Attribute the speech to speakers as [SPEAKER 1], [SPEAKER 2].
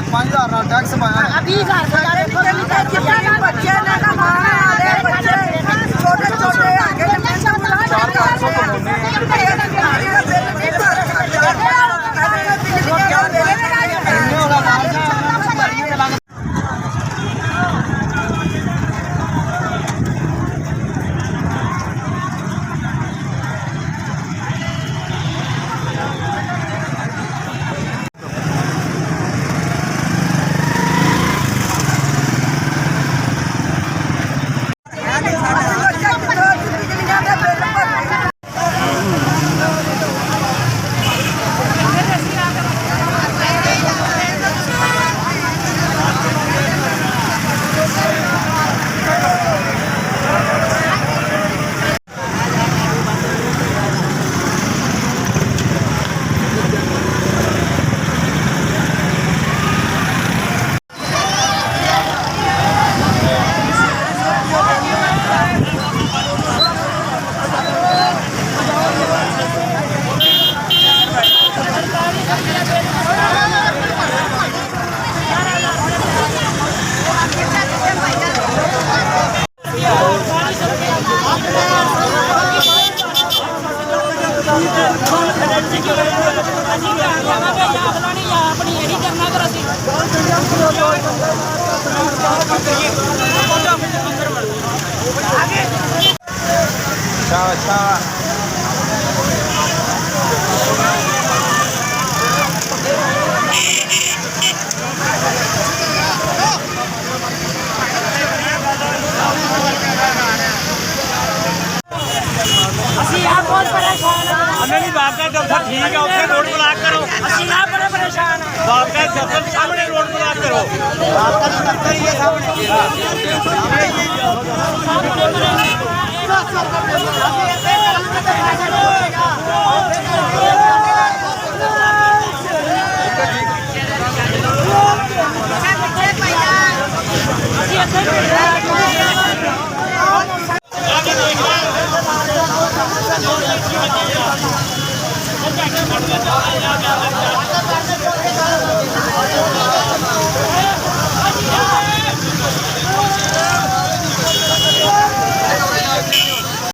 [SPEAKER 1] 5000 ਨਾਲ ਟੈਕਸ ਪਾਇਆ
[SPEAKER 2] 20000 ਬੱਚੇ ਨੇ ਕਮਾਉਣੇ ਵਾਲੇ ਬੱਚੇ ਛੋਟੇ ਛੋਟੇ ਅੱਗੇ
[SPEAKER 3] नहीं बाप का दफ्तर ठीक है उससे रोड ब्लॉक करो बड़े परेशान बाप का दफ्तर सामने रोड ब्लॉक करो बाप का दफ्तर ही है सामने